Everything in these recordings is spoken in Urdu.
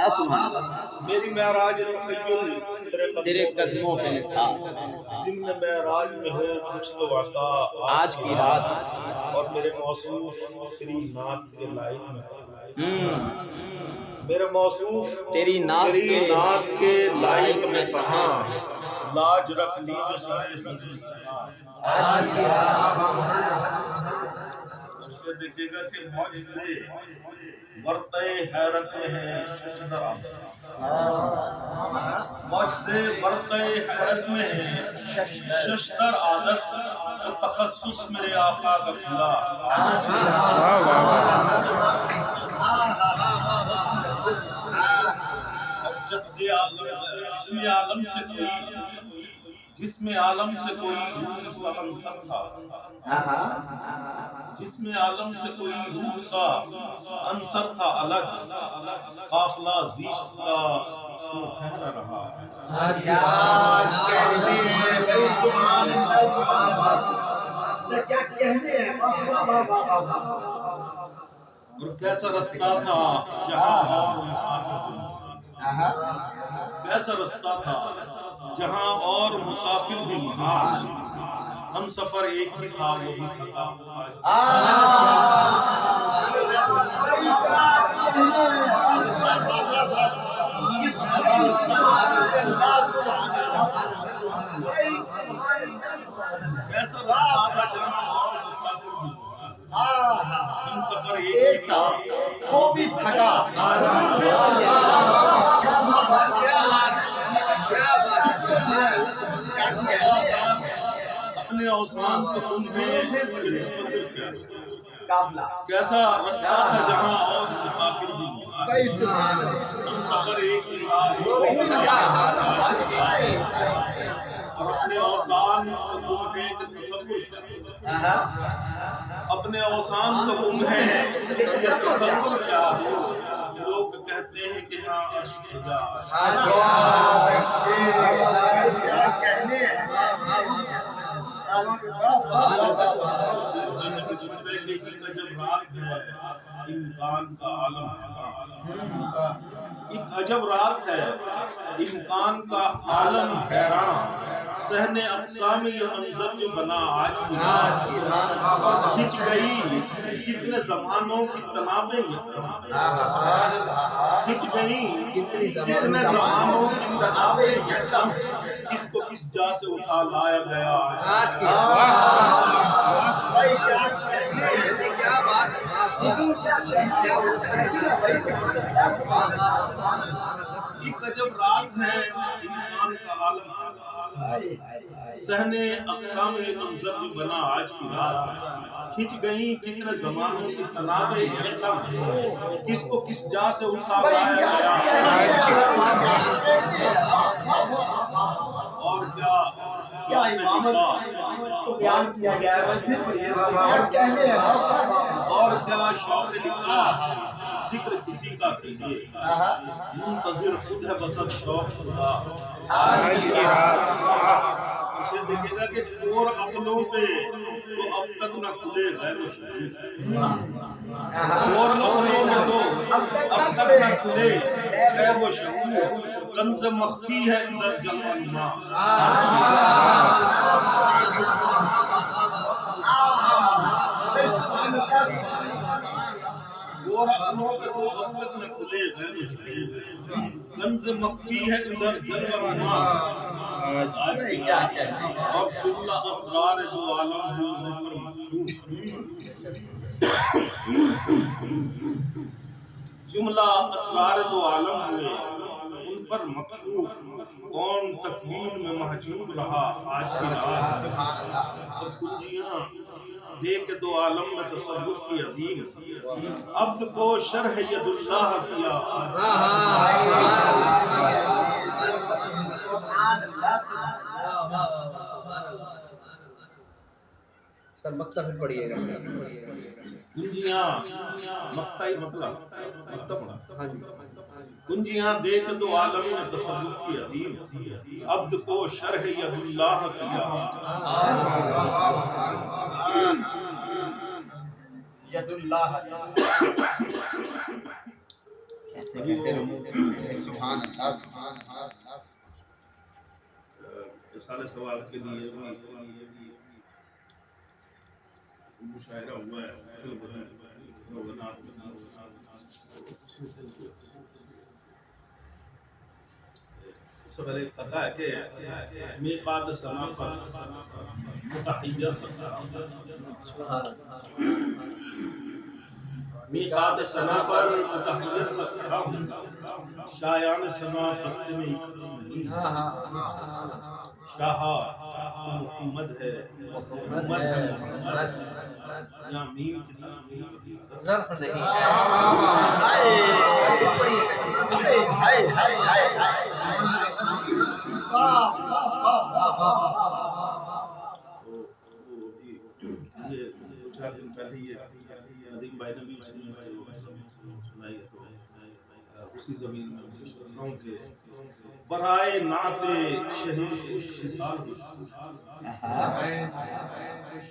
سبحان اللہ میری معراج تخیل تیرے قدموں پہ نثار ضمن معراج میں ہو کچھ تو عطا آج کی رات اور میرے موصوف تیری نعت کے لائق میں میرے موصوف تیری نعت کے لائق میں کہاں لاج رکھ لی جو سارے فضل آج کی سے دیکھے گا کہ موج سے برتے حیرت میں ہے ششدر موج سے برتے حیرت میں ہے ششدر عادت و تخصص میرے آقا کا کھلا جسم عالم سے کوئی روح سا انصر تھا جسم عالم سے کوئی روح سا انصر تھا الگ قافلہ زیشت کا تو ٹھہرا رہا اور کیسا رستہ تھا جہاں اور مسافر کیسا رستہ تھا جہاں اور مسافر بھی محال ہم سفر ایک ہی تھا وہی تھا کیسا رستہ تھا جہاں اور مسافر بھی ہم سفر ایک ہی تھا وہ بھی تھکا اپنے اوسان سے تمہیں تصور کیا قافلہ کیسا رستہ تھا جہاں اور مسافر بھی ہم سفر ایک ہی تھا اور اپنے اوسان سے تمہیں تصور کیا اپنے اوسان سے تمہیں تصور کیا لوگ کہتے ہیں کہ ہاں عشق سجا ایک عجب رات ہے امکان کا عالم حیران صحن اقسام یہ منظر جو بنا آج کی کھنچ گئی کتنے زمانوں کی تنابیں کھنچ گئی کتنے زمانوں کی تنابیں یکدم کس کو کس جا سے اٹھا لایا گیا آج کی کیا بات ایک عجب رات ہے امکان کا عالم صحن اقسام منظر جو بنا آج کی رات کھنچ گئی کتنے زمانوں کی تنابیں یکدم کس کو کس جا سے اٹھا لایا گیا اور کیا بیان کیا گیا ہے اور کیا شوق لکھا ذکر کسی کا کیجیے منتظر خود ہے بس اب شوق خدا اسے دیکھے گا کہ اور عقلوں پہ تو اب تک نہ کھلے غیر و شہید اور عقلوں میں تو اب تک نہ کھلے غیر و شہید کنز مخفی ہے اندر جلوہ نما اور عقلوں پہ تو اب تک نہ کھلے غیر و شہید کنز مخفی ہے ادھر جلوہ نما آج کی اب جملہ اسرار دو عالم ہوئے پر مکشوف جملہ اسرار دو عالم ہوئے ان پر مکشوف کون تکوین میں محجوب رہا آج کی رات اور کنجیاں دے کے دو عالم میں تصرف کی عظیم عبد کو شرح ید اللہ کیا سر مکتہ پھر پڑھیے گا کنجیاں مکتہ مطلب مکتہ پڑھا ہاں جی کنجیاں دے کے دو عالم میں تصرف کی عظیم عبد کو شرح ید اللہ کیا ید اللہ سبحان اللہ سبحان اللہ. سارے سوال کے لیے مشاعرہ ہوا ہے. سب سے پہلے پتہ ہے کہ میقات سما پر متحیر سکتا میقات سما پر متحیر سکتا ہوں شایان سما پستے میں شاہ محمد ہے محمد ہے محمد یہاں میم کی ظرف نہیں ہے. یہ کچھ دن پہلے یہ ندیم بھائی نے بھی سنائی ہے اسی زمین میں سناؤں کہ برائے نعت شہید خوشحال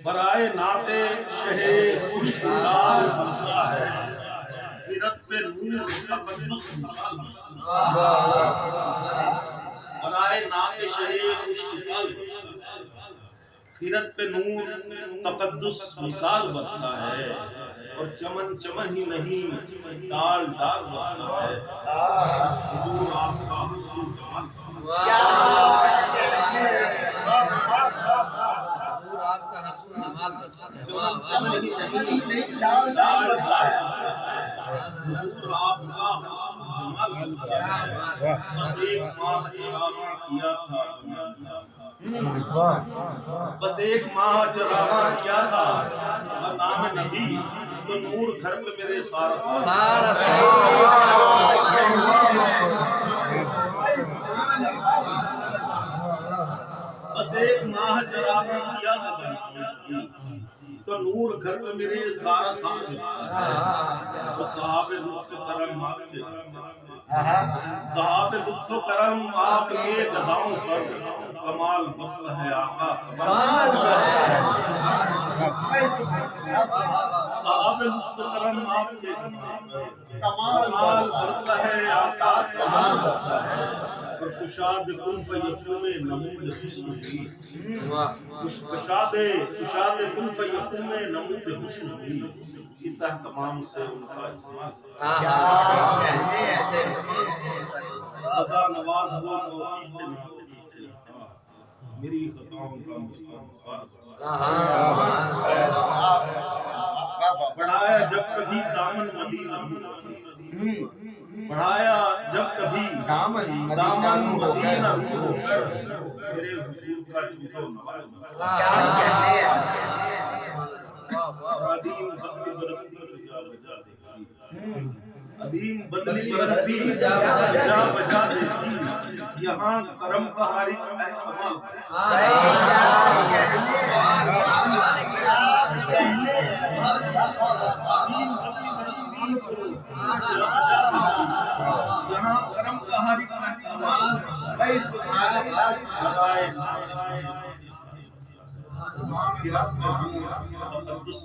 برائے نعت شہید خوشحال برسا ہے سیرت پہ نور تقدس مثال برائے نعت شہید خوشحال سیرت پہ نور تقدس مثال برسا ہے اور چمن چمن ہی نہیں ڈال ڈال برسا ہے حضور آپ کا حضور جمال آپ کا حسن جمال برسا ہے. چمن ہی نہیں ڈال ڈال برسا ہے حضور آپ کا حسن جمال برسا ہے. بس ایک ماہ چراغاں کیا تھا بس ایک ماہ چراغاں کیا تھا نام نبی تو نور گھر پہ میرے سارا بس ایک ماہ چراغاں کیا تھا تو نور گھر پہ میرے سارا وہ صحاب لطف کرم صحاب لطف کرم آپ کے گداؤں پر کمال بخش ہے آقا صحاب لطف کرم آپ کے کمال بخش ہے آقا اور کشاد کن فیکون نمود حسن بھی کشاد کن فیکون نمود حسن بھی اس اہتمام سے ان کا خدا نواز ہو توفیق سے میری خطاؤں کا مستقبل بڑھایا جب کبھی دامن مدینہ بڑھایا جب کبھی دامن مدینہ ہو کر میرے حضور کا جھوٹو نواز عظیم بدلی برستی عظیم بدلی برستی بجا بجا دیتی یہاں کرم بہاری احتمام عظیم بدلی برستی بجا بجا دیتی یہاں کرم بہاری احتمام کی راست میں تقدس